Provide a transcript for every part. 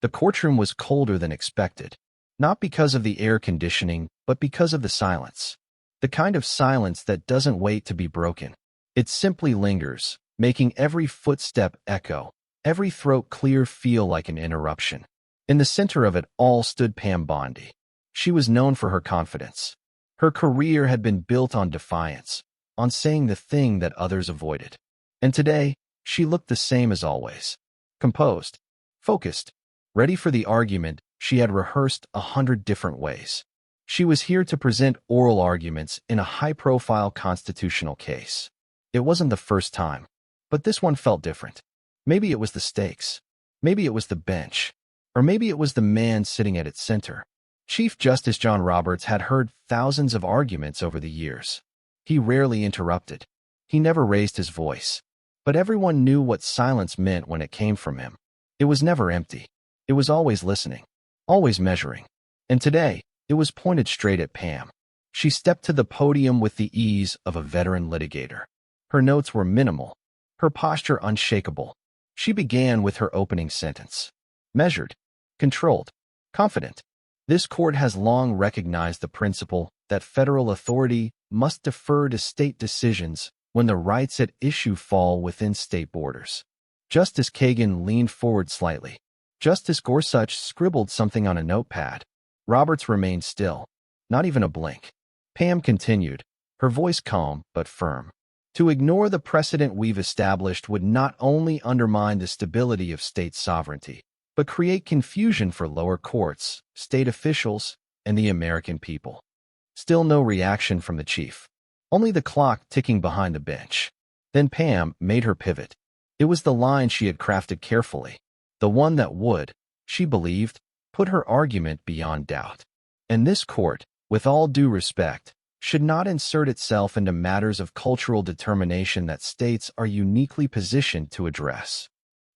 The courtroom was colder than expected, not because of the air conditioning, but because of the silence. The kind of silence that doesn't wait to be broken. It simply lingers, making every footstep echo, every throat clear feel like an interruption. In the center of it all stood Pam Bondi. She was known for her confidence. Her career had been built on defiance, on saying the thing that others avoided. And today, she looked the same as always. Composed, focused, ready for the argument she had rehearsed 100 different ways. She was here to present oral arguments in a high-profile constitutional case. It wasn't the first time, but this one felt different. Maybe it was the stakes. Maybe it was the bench. Or maybe it was the man sitting at its center. Chief Justice John Roberts had heard thousands of arguments over the years. He rarely interrupted. He never raised his voice. But everyone knew what silence meant when it came from him. It was never empty. It was always listening, always measuring. And today, it was pointed straight at Pam. She stepped to the podium with the ease of a veteran litigator. Her notes were minimal, her posture unshakable. She began with her opening sentence. Measured, controlled, confident. This court has long recognized the principle that federal authority must defer to state decisions when the rights at issue fall within state borders. Justice Kagan leaned forward slightly. Justice Gorsuch scribbled something on a notepad. Roberts remained still, not even a blink. Pam continued, her voice calm but firm. To ignore the precedent we've established would not only undermine the stability of state sovereignty, but create confusion for lower courts, state officials, and the American people. Still no reaction from the chief. Only the clock ticking behind the bench. Then Pam made her pivot. It was the line she had crafted carefully. The one that would, she believed, put her argument beyond doubt. And this court, with all due respect, should not insert itself into matters of cultural determination that states are uniquely positioned to address.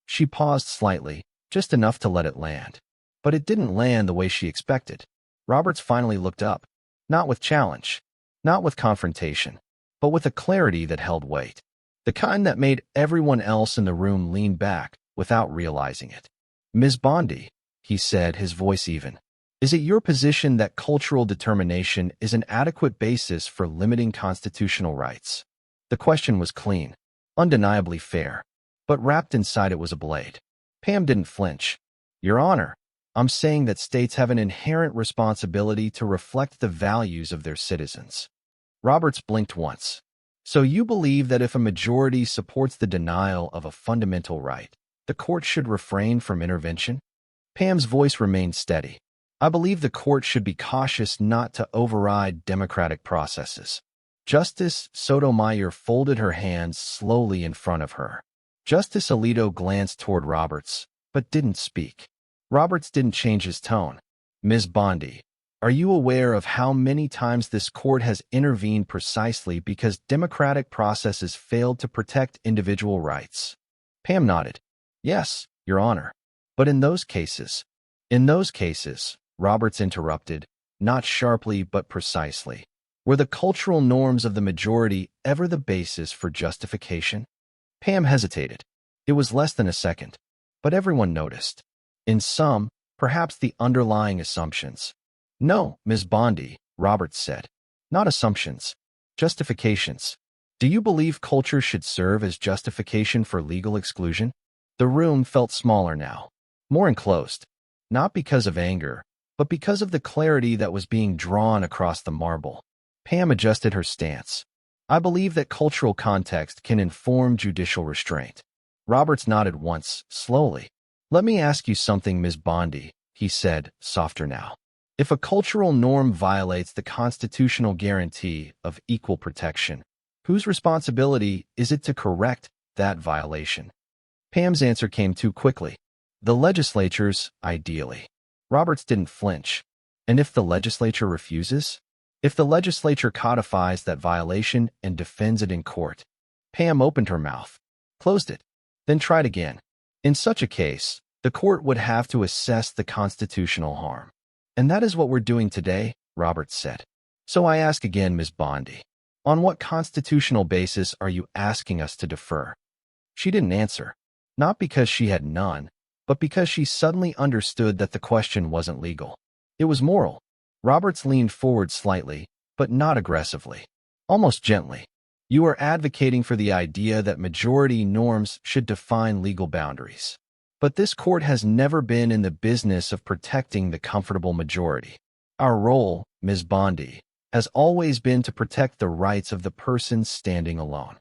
She paused slightly, just enough to let it land. But it didn't land the way she expected. Roberts finally looked up, not with challenge, not with confrontation, but with a clarity that held weight. The kind that made everyone else in the room lean back without realizing it. Ms. Bondi, he said, his voice even, is it your position that cultural determination is an adequate basis for limiting constitutional rights? The question was clean, undeniably fair, but wrapped inside it was a blade. Pam didn't flinch. Your Honor, I'm saying that states have an inherent responsibility to reflect the values of their citizens. Roberts blinked once. So you believe that if a majority supports the denial of a fundamental right, the court should refrain from intervention? Pam's voice remained steady. I believe the court should be cautious not to override democratic processes. Justice Sotomayor folded her hands slowly in front of her. Justice Alito glanced toward Roberts, but didn't speak. Roberts didn't change his tone. Ms. Bondi, are you aware of how many times this court has intervened precisely because democratic processes failed to protect individual rights? Pam nodded. Yes, Your Honor. But in those cases, Roberts interrupted, not sharply but precisely. Were the cultural norms of the majority ever the basis for justification? Pam hesitated. It was less than a second, but everyone noticed. In some, perhaps the underlying assumptions. No, Ms. Bondi, Roberts said. Not assumptions. Justifications. Do you believe culture should serve as justification for legal exclusion? The room felt smaller now, more enclosed, not because of anger, but because of the clarity that was being drawn across the marble. Pam adjusted her stance. I believe that cultural context can inform judicial restraint. Roberts nodded once, slowly. Let me ask you something, Ms. Bondi, he said, softer now. If a cultural norm violates the constitutional guarantee of equal protection, whose responsibility is it to correct that violation? Pam's answer came too quickly. The legislature's, ideally. Roberts didn't flinch. And if the legislature refuses? If the legislature codifies that violation and defends it in court? Pam opened her mouth, closed it, then tried again. In such a case, the court would have to assess the constitutional harm. And that is what we're doing today, Roberts said. So I ask again, Ms. Bondi, on what constitutional basis are you asking us to defer? She didn't answer, not because she had none, but because she suddenly understood that the question wasn't legal. It was moral. Roberts leaned forward slightly, but not aggressively. Almost gently. You are advocating for the idea that majority norms should define legal boundaries. But this court has never been in the business of protecting the comfortable majority. Our role, Ms. Bondi, has always been to protect the rights of the person standing alone.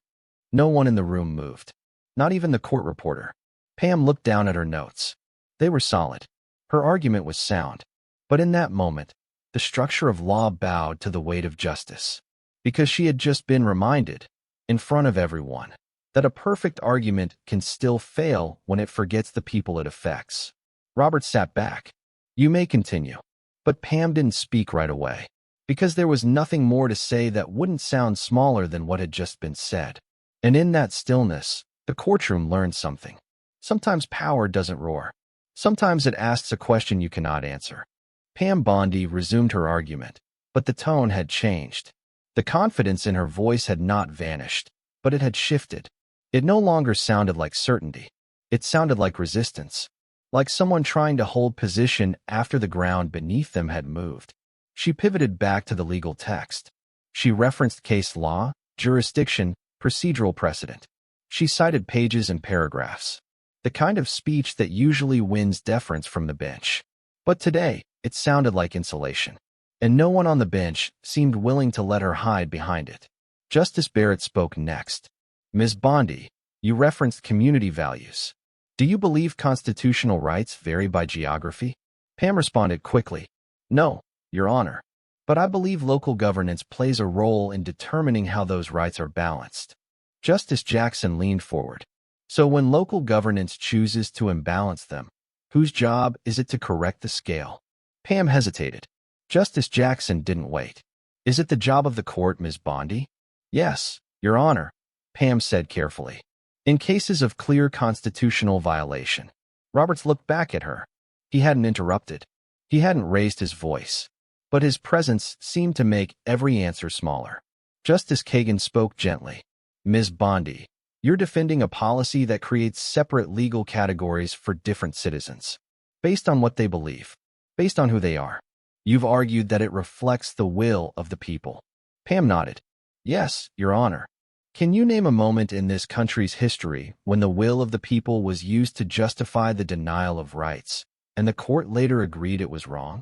No one in the room moved. Not even the court reporter. Pam looked down at her notes. They were solid. Her argument was sound. But in that moment, the structure of law bowed to the weight of justice. Because she had just been reminded, in front of everyone, that a perfect argument can still fail when it forgets the people it affects. Robert sat back. You may continue. But Pam didn't speak right away, because there was nothing more to say that wouldn't sound smaller than what had just been said. And in that stillness, the courtroom learned something. Sometimes power doesn't roar. Sometimes it asks a question you cannot answer. Pam Bondi resumed her argument, but the tone had changed. The confidence in her voice had not vanished, but it had shifted. It no longer sounded like certainty. It sounded like resistance, like someone trying to hold position after the ground beneath them had moved. She pivoted back to the legal text. She referenced case law, jurisdiction, procedural precedent. She cited pages and paragraphs, the kind of speech that usually wins deference from the bench. But today, it sounded like insulation. And no one on the bench seemed willing to let her hide behind it. Justice Barrett spoke next. Ms. Bondi, you referenced community values. Do you believe constitutional rights vary by geography? Pam responded quickly. No, Your Honor. But I believe local governance plays a role in determining how those rights are balanced. Justice Jackson leaned forward. So when local governance chooses to imbalance them, whose job is it to correct the scale? Pam hesitated. Justice Jackson didn't wait. Is it the job of the court, Ms. Bondi? Yes, Your Honor, Pam said carefully. In cases of clear constitutional violation. Roberts looked back at her. He hadn't interrupted. He hadn't raised his voice. But his presence seemed to make every answer smaller. Justice Kagan spoke gently. Ms. Bondi, you're defending a policy that creates separate legal categories for different citizens, based on what they believe, based on who they are. You've argued that it reflects the will of the people. Pam nodded. Yes, Your Honor. Can you name a moment in this country's history when the will of the people was used to justify the denial of rights, and the court later agreed it was wrong?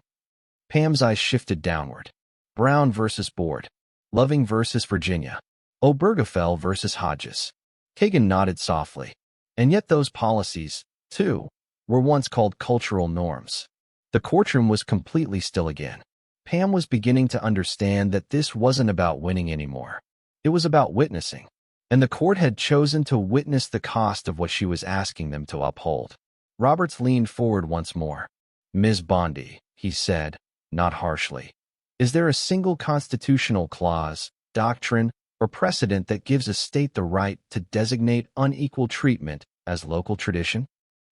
Pam's eyes shifted downward. Brown versus Board. Loving versus Virginia. Obergefell versus Hodges. Kagan nodded softly. And yet those policies, too, were once called cultural norms. The courtroom was completely still again. Pam was beginning to understand that this wasn't about winning anymore. It was about witnessing. And the court had chosen to witness the cost of what she was asking them to uphold. Roberts leaned forward once more. Ms. Bondi, he said, not harshly. Is there a single constitutional clause, doctrine, or precedent that gives a state the right to designate unequal treatment as local tradition?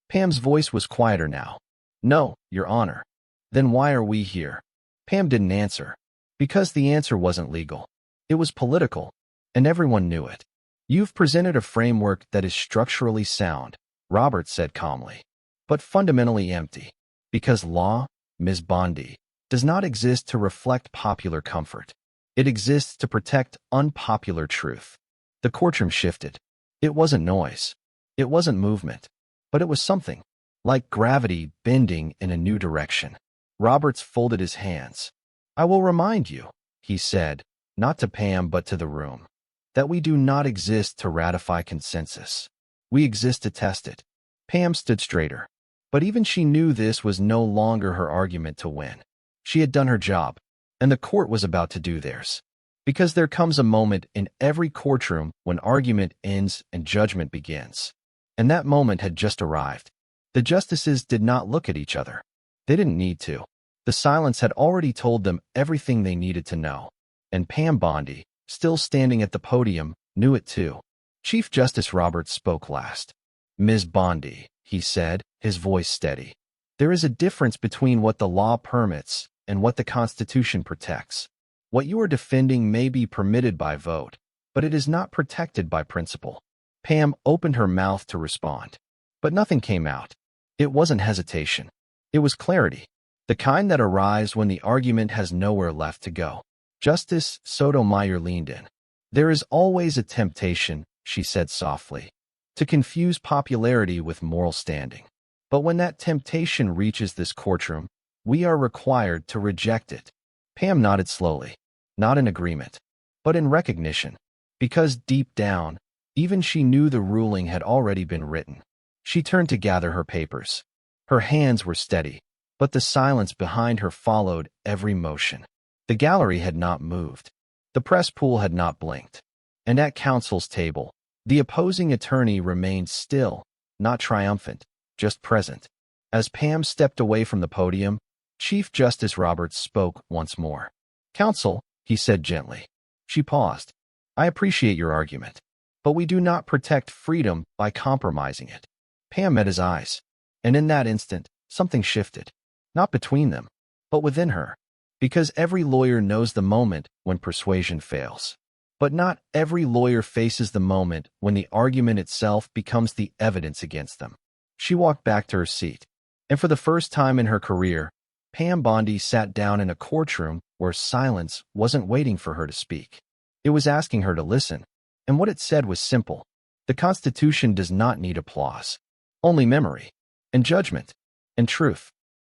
Pam's voice was quieter now. No, Your Honor. Then why are we here? Pam didn't answer. Because the answer wasn't legal. It was political, and everyone knew it. You've presented a framework that is structurally sound, Roberts said calmly, but fundamentally empty. Because law, Ms. Bondi, does not exist to reflect popular comfort. It exists to protect unpopular truth. The courtroom shifted. It wasn't noise. It wasn't movement. But it was something, like gravity bending in a new direction. Roberts folded his hands. I will remind you, he said, not to Pam but to the room, that we do not exist to ratify consensus. We exist to test it. Pam stood straighter. But even she knew this was no longer her argument to win. She had done her job, and the court was about to do theirs. Because there comes a moment in every courtroom when argument ends and judgment begins. And that moment had just arrived. The justices did not look at each other. They didn't need to. The silence had already told them everything they needed to know. And Pam Bondi, still standing at the podium, knew it too. Chief Justice Roberts spoke last. Ms. Bondi, he said, his voice steady. There is a difference between what the law permits and what the Constitution protects. What you are defending may be permitted by vote, but it is not protected by principle. Pam opened her mouth to respond, but nothing came out. It wasn't hesitation. It was clarity, the kind that arrives when the argument has nowhere left to go. Justice Sotomayor leaned in. There is always a temptation, she said softly, to confuse popularity with moral standing. But when that temptation reaches this courtroom, we are required to reject it. Pam nodded slowly, not in agreement, but in recognition, because deep down, even she knew the ruling had already been written. She turned to gather her papers. Her hands were steady, but the silence behind her followed every motion. The gallery had not moved. The press pool had not blinked. And at counsel's table, the opposing attorney remained still, not triumphant, just present. As Pam stepped away from the podium, Chief Justice Roberts spoke once more. "Counsel," he said gently. She paused. "I appreciate your argument, but we do not protect freedom by compromising it." Pam met his eyes, and in that instant, something shifted. Not between them, but within her. Because every lawyer knows the moment when persuasion fails. But not every lawyer faces the moment when the argument itself becomes the evidence against them. She walked back to her seat, and for the first time in her career, Pam Bondi sat down in a courtroom where silence wasn't waiting for her to speak. It was asking her to listen, and what it said was simple. The Constitution does not need applause, only memory, and judgment, and truth.